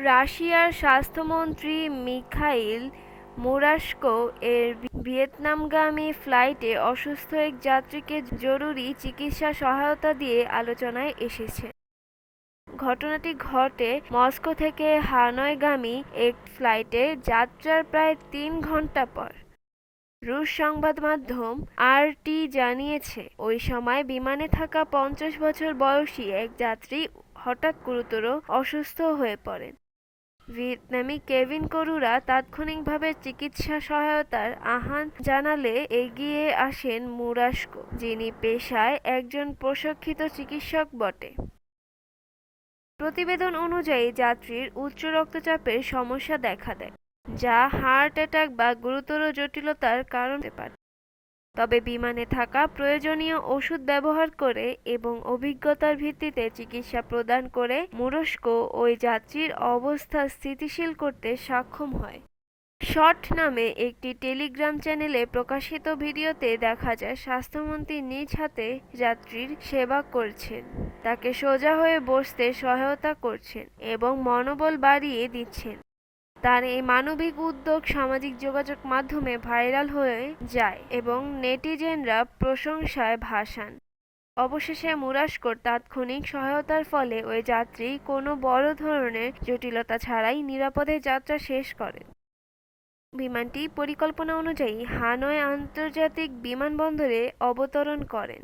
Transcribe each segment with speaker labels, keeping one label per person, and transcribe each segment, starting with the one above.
Speaker 1: রাশিয়ার স্বাস্থ্যমন্ত্রী Mikhail Murashko এর ভিয়েতনামগামী ফ্লাইটে অসুস্থ এক যাত্রীকে জরুরি চিকিৎসা সহায়তা দিয়ে আলোচনায় এসেছে। ঘটনাটি ঘটে মস্কো থেকে হানয়গামী এক ফ্লাইটে যাত্রার প্রায় ৩ ঘণ্টা পর। রুশ সংবাদ মাধ্যম আরটি জানিয়েছে, ওই সময় বিমানে থাকা ৫০ বছর বয়সী এক যাত্রী হঠাৎ গুরুতর অসুস্থ হয়ে পড়েন। ভিয়েতনামি কেভিন করুরা তাৎক্ষণিকভাবে চিকিৎসা সহায়তার আহ্বান জানালে এগিয়ে আসেন মুরাশকো, যিনি পেশায় একজন প্রশিক্ষিত চিকিৎসক বটে। প্রতিবেদন অনুযায়ী যাত্রীর উচ্চ রক্তচাপের সমস্যা দেখা দেয়, যা হার্ট অ্যাটাক বা গুরুতর জটিলতার কারণ হতে পারে। তবে বিমানে থাকা প্রয়োজনীয় ওষুধ ব্যবহার করে এবং অভিজ্ঞতার ভিত্তিতে চিকিৎসা প্রদান করে মুরস্কো ওই যাত্রীর অবস্থা স্থিতিশীল করতে সক্ষম হয়। শট নামে একটি টেলিগ্রাম চ্যানেলে প্রকাশিত ভিডিওতে দেখা যায় স্বাস্থ্যমন্ত্রী নিজ হাতে যাত্রীর সেবা করছেন, তাকে সোজা হয়ে বসতে সহায়তা করছেন এবং মনোবল বাড়িয়ে দিচ্ছেন। তার এই মানবিক উদ্যোগ সামাজিক যোগাযোগ মাধ্যমে ভাইরাল হয়ে যায় এবং নেটিজেনরা প্রশংসায় ভাসান। অবশেষে মুরাশকোর তাৎক্ষণিক সহায়তার ফলে ওই যাত্রী কোনো বড় ধরনের জটিলতা ছাড়াই নিরাপদে যাত্রা শেষ করেন। বিমানটি পরিকল্পনা অনুযায়ী হানয় আন্তর্জাতিক বিমানবন্দরে অবতরণ করেন।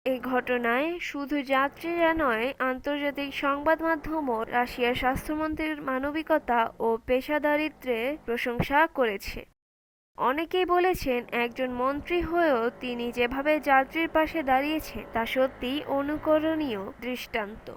Speaker 1: এই ঘটনায় শুধু যাত্রীরা নয়, আন্তর্জাতিক সংবাদ মাধ্যমও রাশিয়ার স্বাস্থ্যমন্ত্রীর মানবিকতা ও পেশাদারিত্বের প্রশংসা করেছে। অনেকেই বলেছেন, একজন মন্ত্রী হয়েও তিনি যেভাবে যাত্রীর পাশে দাঁড়িয়েছেন তা সত্যিই অনুকরণীয় দৃষ্টান্ত।